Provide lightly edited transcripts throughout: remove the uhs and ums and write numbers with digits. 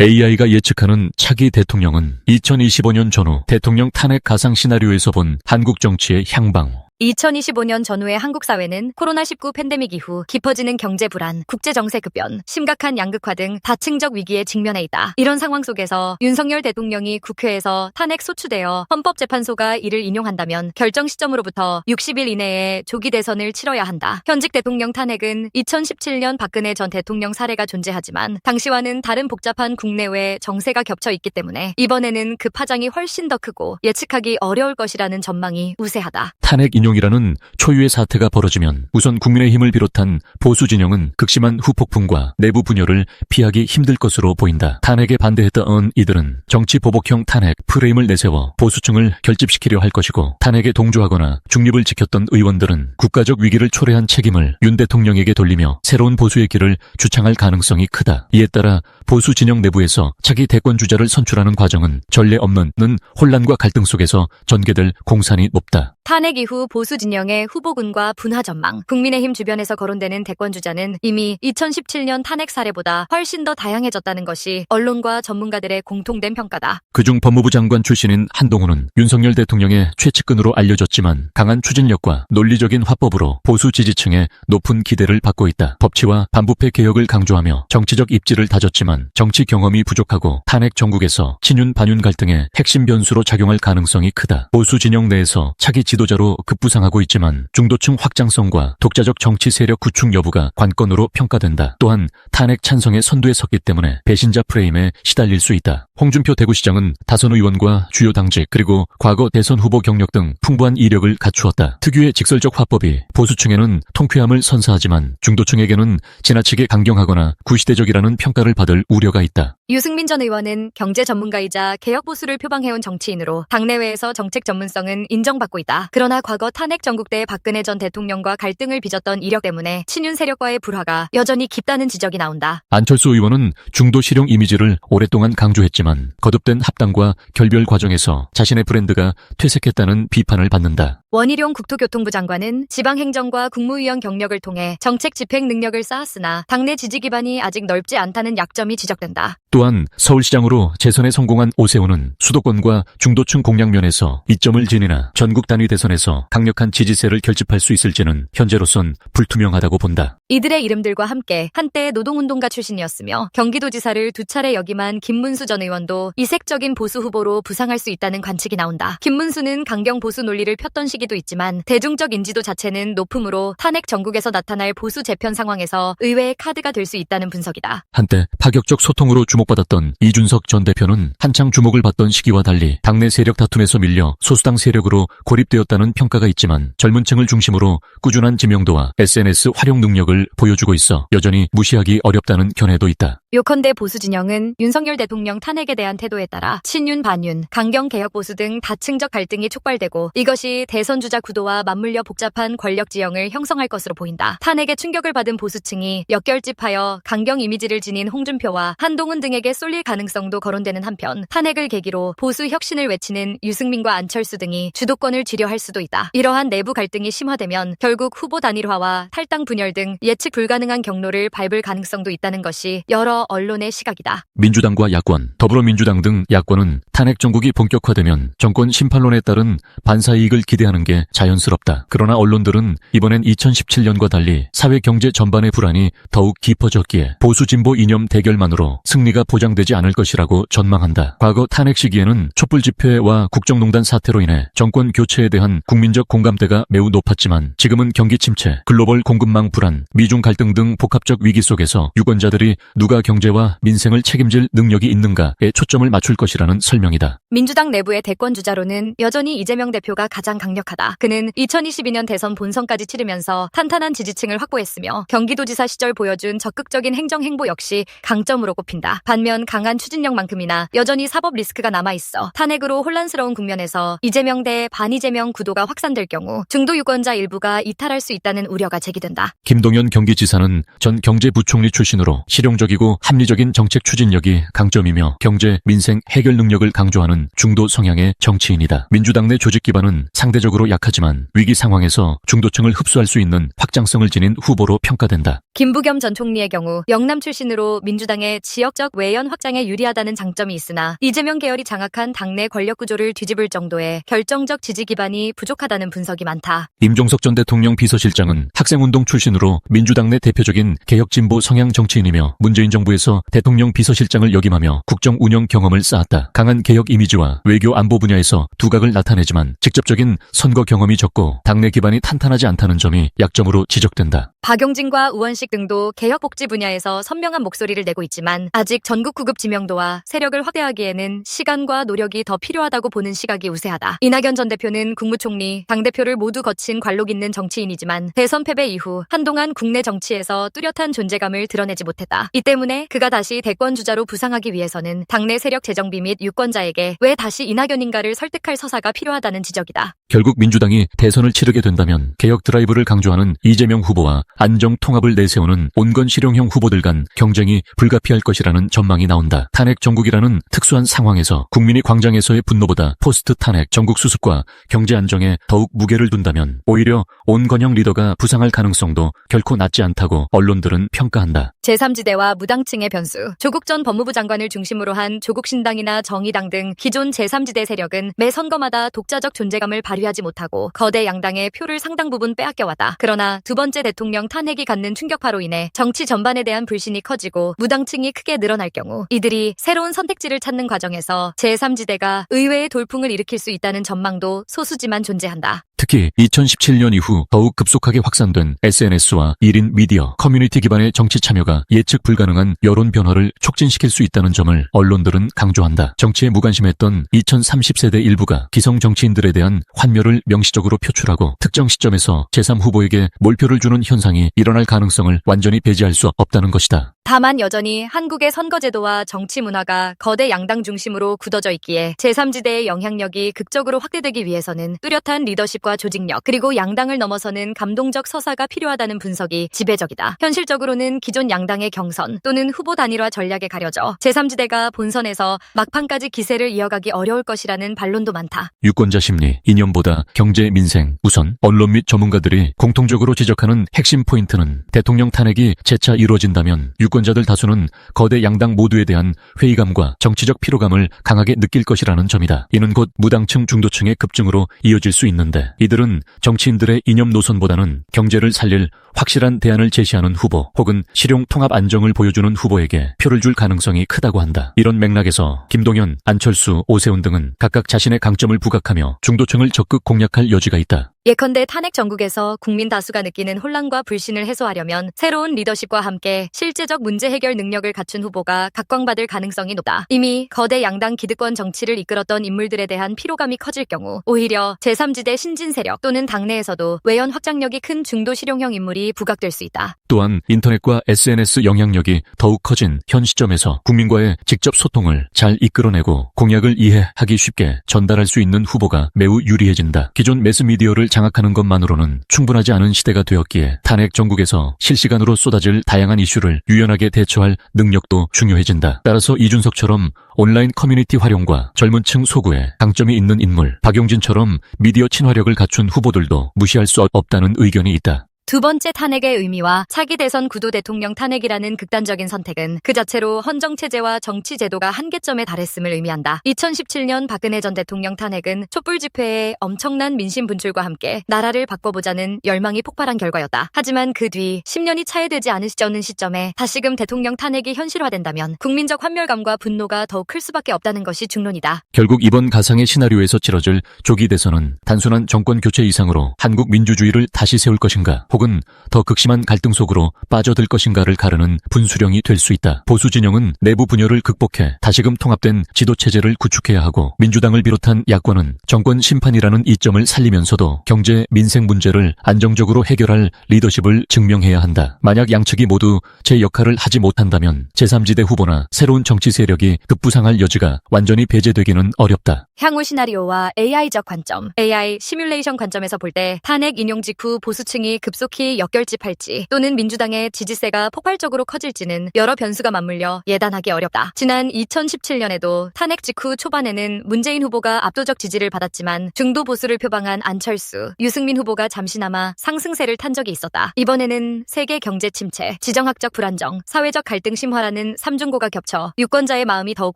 AI가 예측하는 차기 대통령은 2025년 전후 대통령 탄핵 가상 시나리오에서 본 한국 정치의 향방. 2025년 전후의 한국 사회는 코로나19 팬데믹 이후 깊어지는 경제 불안, 국제 정세 급변, 심각한 양극화 등 다층적 위기에 직면해 있다. 이런 상황 속에서 윤석열 대통령이 국회에서 탄핵 소추되어 헌법재판소가 이를 인용한다면 결정 시점으로부터 60일 이내에 조기 대선을 치러야 한다. 현직 대통령 탄핵은 2017년 박근혜 전 대통령 사례가 존재하지만 당시와는 다른 복잡한 국내외 정세가 겹쳐 있기 때문에 이번에는 그 파장이 훨씬 더 크고 예측하기 어려울 것이라는 전망이 우세하다. 탄핵 인용이라는 초유의 사태가 벌어지면 우선 국민의힘을 비롯한 보수 진영은 극심한 후폭풍과 내부 분열을 피하기 힘들 것으로 보인다. 탄핵에 반대했던 이들은 정치 보복형 탄핵 프레임을 내세워 보수층을 결집시키려 할 것이고, 탄핵에 동조하거나 중립을 지켰던 의원들은 국가적 위기를 초래한 책임을 윤 대통령에게 돌리며 새로운 보수의 길을 주창할 가능성이 크다. 이에 따라 보수 진영 내부에서 차기 대권 주자를 선출하는 과정은 전례 없는 혼란과 갈등 속에서 전개될 공산이 높다. 탄핵 이후 보수 진영의 후보군과 분화 전망, 국민의힘 주변에서 거론되는 대권 주자는 이미 2017년 탄핵 사례보다 훨씬 더 다양해졌다는 것이 언론과 전문가들의 공통된 평가다. 그중 법무부 장관 출신인 한동훈은 윤석열 대통령의 최측근으로 알려졌지만 강한 추진력과 논리적인 화법으로 보수 지지층의 높은 기대를 받고 있다. 법치와 반부패 개혁을 강조하며 정치적 입지를 다졌지만 정치 경험이 부족하고 탄핵 정국에서 친윤 반윤 갈등의 핵심 변수로 작용할 가능성이 크다. 보수 진영 내에서 차기 지도자로 급부상하고 있지만 중도층 확장성과 독자적 정치 세력 구축 여부가 관건으로 평가된다. 또한 탄핵 찬성의 선두에 섰기 때문에 배신자 프레임에 시달릴 수 있다. 홍준표 대구시장은 다선 의원과 주요 당직 그리고 과거 대선 후보 경력 등 풍부한 이력을 갖추었다. 특유의 직설적 화법이 보수층에는 통쾌함을 선사하지만 중도층에게는 지나치게 강경하거나 구시대적이라는 평가를 받을 우려가 있다. 유승민 전 의원은 경제 전문가이자 개혁 보수를 표방해온 정치인으로 당내외에서 정책 전문성은 인정받고 있다. 그러나 과거 탄핵 전국 때 박근혜 전 대통령과 갈등을 빚었던 이력 때문에 친윤 세력과의 불화가 여전히 깊다는 지적이 나온다. 안철수 의원은 중도 실용 이미지를 오랫동안 강조했지만 거듭된 합당과 결별 과정에서 자신의 브랜드가 퇴색했다는 비판을 받는다. 원희룡 국토교통부 장관은 지방행정과 국무위원 경력을 통해 정책 집행 능력을 쌓았으나 당내 지지 기반이 아직 넓지 않다는 약점이 지적된다. 또한 서울시장으로 재선에 성공한 오세훈은 수도권과 중도층 공략 면에서 이점을 지니나 전국 단위 대선에서 강력한 지지세를 결집할 수 있을지는 현재로선 불투명하다고 본다. 이들의 이름들과 함께 한때 노동운동가 출신이었으며 경기도지사를 2차례 역임한 김문수 전 의원도 이색적인 보수 후보로 부상할 수 있다는 관측이 나온다. 김문수는 강경 보수 논리를 폈던 시기도 있지만 대중적 인지도 자체는 높음으로 탄핵 전국에서 나타날 보수 재편 상황에서 의외의 카드가 될 수 있다는 분석이다. 한때 파격적 소통으로 주목받았던 이준석 전 대표는 한창 주목을 받던 시기와 달리 당내 세력 다툼에서 밀려 소수당 세력으로 고립되었다는 평가가 있지만 젊은 층을 중심으로 꾸준한 지명도와 SNS 활용 능력을 보여주고 있어 여전히 무시하기 어렵다는 견해도 있다. 요컨대 보수 진영은 윤석열 대통령 탄핵에 대한 태도에 따라 친윤 반윤, 강경 개혁 보수 등 다층적 갈등이 촉발되고 이것이 대선 주자 구도와 맞물려 복잡한 권력 지형을 형성할 것으로 보인다. 탄핵에 충격을 받은 보수층이 역결집하여 강경 이미지를 지닌 홍준표와 한동훈 등에게 쏠릴 가능성도 거론되는 한편 탄핵을 계기로 보수 혁신을 외치는 유승민과 안철수 등이 주도권을 쥐려 할 수도 있다. 이러한 내부 갈등이 심화되면 결국 후보 단일화와 탈당 분열 등 예측 불가능한 경로를 밟을 가능성도 있다는 것이 여러 언론의 시각이다. 민주당과 야권, 더불어민주당 등 야권은 탄핵 정국이 본격화되면 정권 심판론에 따른 반사이익을 기대하는 게 자연스럽다. 그러나 언론들은 이번엔 2017년과 달리 사회 경제 전반의 불안이 더욱 깊어졌기에 보수 진보 이념 대결만으로 승리가 보장되지 않을 것이라고 전망한다. 과거 탄핵 시기에는 촛불 집회와 국정농단 사태로 인해 정권 교체에 대한 국민적 공감대가 매우 높았지만 지금은 경기 침체, 글로벌 공급망 불안, 미중 갈등 등 복합적 위기 속에서 유권자들이 누가 경제와 민생을 책임질 능력이 있는가에 초점을 맞출 것이라는 설명이다. 민주당 내부의 대권 주자로는 여전히 이재명 대표가 가장 강력하다. 그는 2022년 대선 본선까지 치르면서 탄탄한 지지층을 확보했으며 경기도지사 시절 보여준 적극적인 행정 행보 역시 강점으로 꼽힌다. 반면 강한 추진력만큼이나 여전히 사법 리스크가 남아있어 탄핵으로 혼란스러운 국면에서 이재명 대 반이재명 대통령 구도가 확산될 경우 중도 유권자 일부가 이탈할 수 있다는 우려가 제기된다. 김동연 경기지사는 전 경제부총리 출신으로 실용적이고 합리적인 정책 추진력이 강점이며 경제, 민생 해결 능력을 강조하는 중도 성향의 정치인이다. 민주당 내 조직 기반은 상대적으로 약하지만 위기 상황에서 중도층을 흡수할 수 있는 확장성을 지닌 후보로 평가된다. 김부겸 전 총리의 경우 영남 출신으로 민주당의 지역적 외연 확장에 유리하다는 장점이 있으나 이재명 계열이 장악한 당내 권력 구조를 뒤집을 정도의 결정적 지지 기반이 부족하다는 분석이 많다. 임종석 전 대통령 비서실장은 학생운동 출신으로 민주당 내 대표적인 개혁진보 성향 정치인이며 문재인 정부에서 대통령 비서실장을 역임하며 국정 운영 경험을 쌓았다. 강한 개혁 이미지와 외교 안보 분야에서 두각을 나타내지만 직접적인 선거 경험이 적고 당내 기반이 탄탄하지 않다는 점이 약점으로 지적된다. 박용진과 우원식 등도 개혁복지 분야에서 선명한 목소리를 내고 있지만 아직 전국 구급 지명도와 세력을 확대하기에는 시간과 노력이 더 필요하다고 보는 시각이 우세하다. 이낙연 전 대표는 국무총리, 당대표를 모두 거친 관록 있는 정치인이지만 대선 패배 이후 한동안 국내 정치에서 뚜렷한 존재감을 드러내지 못했다. 이 때문에 그가 다시 대권 주자로 부상하기 위해서는 당내 세력 재정비 및 유권자에게 왜 다시 이낙연인가를 설득할 서사가 필요하다는 지적이다. 결국 민주당이 대선을 치르게 된다면 개혁 드라이브를 강조하는 이재명 후보와 안정 통합을 내세우는 온건 실용형 후보들 간 경쟁이 불가피할 것이라는 전망이 나온다. 탄핵 정국이라는 특수한 상황에서 국민이 광장에서의 분노보다 포스트 탄핵 전국 수습과 경제 안정에 더욱 무게를 둔다면 오히려 온건형 리더가 부상할 가능성도 결코 낮지 않다고 언론들은 평가한다. 제3지대와 무당층의 변수, 조국 전 법무부 장관을 중심으로 한 조국신당이나 정의당 등 기존 제3지대 세력은 매 선거마다 독자적 존재감을 발휘하지 못하고 거대 양당의 표를 상당 부분 빼앗겨왔다. 그러나 두 번째 대통령 탄핵이 갖는 충격파로 인해 정치 전반에 대한 불신이 커지고 무당층이 크게 늘어날 경우 이들이 새로운 선택지를 찾는 과정에서 제3지대가 의외의 돌풍을 일으킬 수 있다는 전망도 소수지만 존재한다. 특히 2017년 이후 더욱 급속하게 확산된 SNS와 1인 미디어, 커뮤니티 기반의 정치 참여가 예측 불가능한 여론 변화를 촉진시킬 수 있다는 점을 언론들은 강조한다. 정치에 무관심했던 2030세대 일부가 기성 정치인들에 대한 환멸을 명시적으로 표출하고 특정 시점에서 제3후보에게 몰표를 주는 현상이 일어날 가능성을 완전히 배제할 수 없다는 것이다. 다만 여전히 한국의 선거제도와 정치 문화가 거대 양당 중심으로 굳어져 있기에 제3지대의 영향력이 극적으로 확대되기 위해서는 뚜렷한 리더십과 조직력, 그리고 양당을 넘어서는 감동적 서사가 필요하다는 분석이 지배적이다. 현실적으로는 기존 양당의 경선 또는 후보 단일화 전략에 가려져 제3지대가 본선에서 막판까지 기세를 이어가기 어려울 것이라는 반론도 많다. 유권자 심리, 이념보다 경제, 민생, 우선 언론 및 전문가들이 공통적으로 지적하는 핵심 포인트는 대통령 탄핵이 재차 이루어진다면 유권자들 다수는 거대 양당 모두에 대한 회의감과 정치적 피로감을 강하게 느낄 것이라는 점이다. 이는 곧 무당층 중도층의 급증으로 이어질 수 있는데 이들은 정치인들의 이념 노선보다는 경제를 살릴 확실한 대안을 제시하는 후보 혹은 실용 통합 안정을 보여주는 후보에게 표를 줄 가능성이 크다고 한다. 이런 맥락에서 김동연, 안철수, 오세훈 등은 각각 자신의 강점을 부각하며 중도층을 적극 공략할 여지가 있다. 예컨대 탄핵 전국에서 국민 다수가 느끼는 혼란과 불신을 해소하려면 새로운 리더십과 함께 실제적 문제 해결 능력을 갖춘 후보가 각광받을 가능성이 높다. 이미 거대 양당 기득권 정치를 이끌었던 인물들에 대한 피로감이 커질 경우 오히려 제3지대 신진 세력 또는 당내에서도 외연 확장력이 큰 중도 실용형 인물이 부각될 수 있다. 또한 인터넷과 SNS 영향력이 더욱 커진 현 시점에서 국민과의 직접 소통을 잘 이끌어내고 공약을 이해하기 쉽게 전달할 수 있는 후보가 매우 유리해진다. 기존 매스미디어를 장악하는 것만으로는 충분하지 않은 시대가 되었기에 탄핵 전국에서 실시간으로 쏟아질 다양한 이슈를 유연하게 대처할 능력도 중요해진다. 따라서 이준석처럼 온라인 커뮤니티 활용과 젊은 층 소구에 강점이 있는 인물, 박용진처럼 미디어 친화력을 갖춘 후보들도 무시할 수 없다는 의견이 있다. 두 번째 탄핵의 의미와 차기 대선 구도 대통령 탄핵이라는 극단적인 선택은 그 자체로 헌정체제와 정치제도가 한계점에 달했음을 의미한다. 2017년 박근혜 전 대통령 탄핵은 촛불 집회의 엄청난 민심 분출과 함께 나라를 바꿔보자는 열망이 폭발한 결과였다. 하지만 그 뒤 10년이 차례되지 않은 시점에 다시금 대통령 탄핵이 현실화된다면 국민적 환멸감과 분노가 더욱 클 수밖에 없다는 것이 중론이다. 결국 이번 가상의 시나리오에서 치러질 조기 대선은 단순한 정권 교체 이상으로 한국 민주주의를 다시 세울 것인가 혹은 더 극심한 갈등 속으로 빠져들 것인가를 가르는 분수령이 될 수 있다. 보수 진영은 내부 분열을 극복해 다시금 통합된 지도체제를 구축해야 하고, 민주당을 비롯한 야권은 정권 심판이라는 이점을 살리면서도 경제, 민생 문제를 안정적으로 해결할 리더십을 증명해야 한다. 만약 양측이 모두 제 역할을 하지 못한다면 제3지대 후보나 새로운 정치 세력이 급부상할 여지가 완전히 배제되기는 어렵다. 향후 시나리오와 AI적 관점, AI 시뮬레이션 관점에서 볼 때 탄핵 인용 직후 보수층이 급속히 역결집할지 또는 민주당의 지지세가 폭발적으로 커질지는 여러 변수가 맞물려 예단하기 어렵다. 지난 2017년에도 탄핵 직후 초반에는 문재인 후보가 압도적 지지를 받았지만 중도 보수를 표방한 안철수, 유승민 후보가 잠시나마 상승세를 탄 적이 있었다. 이번에는 세계 경제 침체, 지정학적 불안정, 사회적 갈등 심화라는 삼중고가 겹쳐 유권자의 마음이 더욱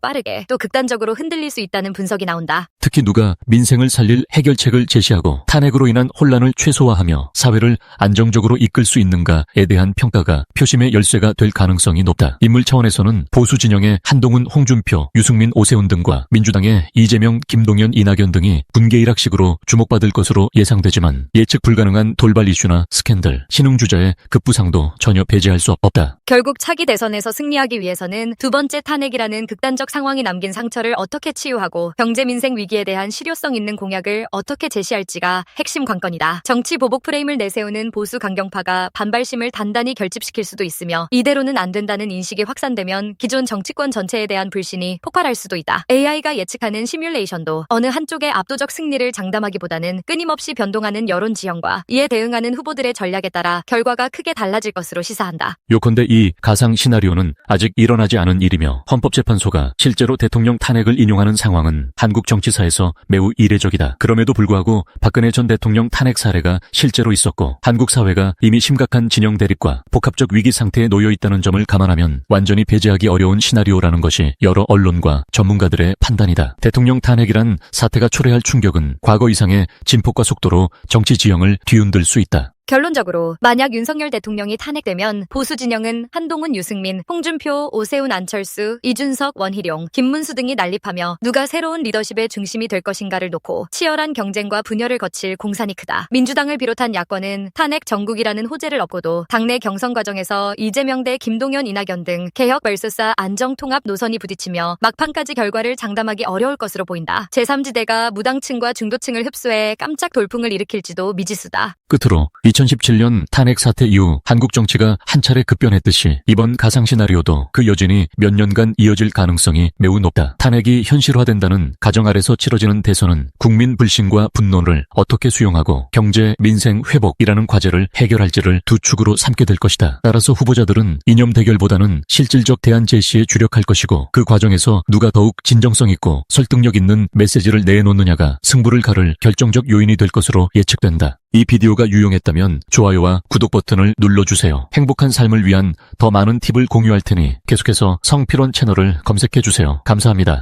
빠르게 또 극단적으로 흔들릴 수 있다는 분석이 나온다. 특히 누가 민생을 살릴 해결책을 제시하고 탄핵으로 인한 혼란을 최소화하며 사회를 안정적으로 이끌 수 있는가에 대한 평가가 표심의 열쇠가 될 가능성이 높다. 인물 차원에서는 보수 진영의 한동훈, 홍준표, 유승민, 오세훈 등과 민주당의 이재명, 김동연, 이낙연 등이 분계일학식으로 주목받을 것으로 예상되지만, 예측 불가능한 돌발 이슈나 스캔들, 신흥주자의 급부상도 전혀 배제할 수 없다. 결국 차기 대선에서 승리하기 위해서는 두 번째 탄핵이라는 극단적 상황이 남긴 상처를 어떻게 치유하고 경제 민생 위기에 대한 실효성 있는 공약을 어떻게 제시할지가 핵심 관건이다. 정치 보복 프레임을 내세우는 보수 강경파가 반발심을 단단히 결집시킬 수도 있으며, 이대로는 안 된다는 인식이 확산되면 기존 정치권 전체에 대한 불신이 폭발할 수도 있다. AI가 예측하는 시뮬레이션도 어느 한쪽의 압도적 승리를 장담하기보다는 끊임없이 변동하는 여론 지형과 이에 대응하는 후보들의 전략에 따라 결과가 크게 달라질 것으로 시사한다. 요컨대 이 가상 시나리오는 아직 일어나지 않은 일이며, 헌법재판소가 실제로 대통령 탄핵을 인용하는 상황은 한국 정치사에서 매우 이례적이다. 그럼에도 불구하고 박근혜 전 대통령 탄핵 사례가 실제로 있었고, 한국 사회가 이미 심각한 진영 대립과 복합적 위기 상태에 놓여 있다는 점을 감안하면 완전히 배제하기 어려운 시나리오라는 것이 여러 언론과 전문가들의 판단이다. 대통령 탄핵이란 사태가 초래할 충격은 과거 이상의 진폭과 속도로 정치 지형을 뒤흔들 수 있다. 결론적으로 만약 윤석열 대통령이 탄핵되면 보수 진영은 한동훈, 유승민, 홍준표, 오세훈, 안철수, 이준석, 원희룡, 김문수 등이 난립하며 누가 새로운 리더십의 중심이 될 것인가를 놓고 치열한 경쟁과 분열을 거칠 공산이 크다. 민주당을 비롯한 야권은 탄핵 정국이라는 호재를 얻고도 당내 경선 과정에서 이재명 대 김동연, 이낙연 등 개혁 vs 안정 통합 노선이 부딪히며 막판까지 결과를 장담하기 어려울 것으로 보인다. 제3지대가 무당층과 중도층을 흡수해 깜짝 돌풍을 일으킬지도 미지수다. 끝으로 2017년 탄핵 사태 이후 한국 정치가 한 차례 급변했듯이 이번 가상 시나리오도 그 여진이 몇 년간 이어질 가능성이 매우 높다. 탄핵이 현실화된다는 가정 아래서 치러지는 대선은 국민 불신과 분노를 어떻게 수용하고 경제, 민생 회복이라는 과제를 해결할지를 두 축으로 삼게 될 것이다. 따라서 후보자들은 이념 대결보다는 실질적 대안 제시에 주력할 것이고, 그 과정에서 누가 더욱 진정성 있고 설득력 있는 메시지를 내놓느냐가 승부를 가를 결정적 요인이 될 것으로 예측된다. 이 비디오가 유용했다면 좋아요와 구독 버튼을 눌러주세요. 행복한 삶을 위한 더 많은 팁을 공유할 테니 계속해서 성필원 채널을 검색해주세요. 감사합니다.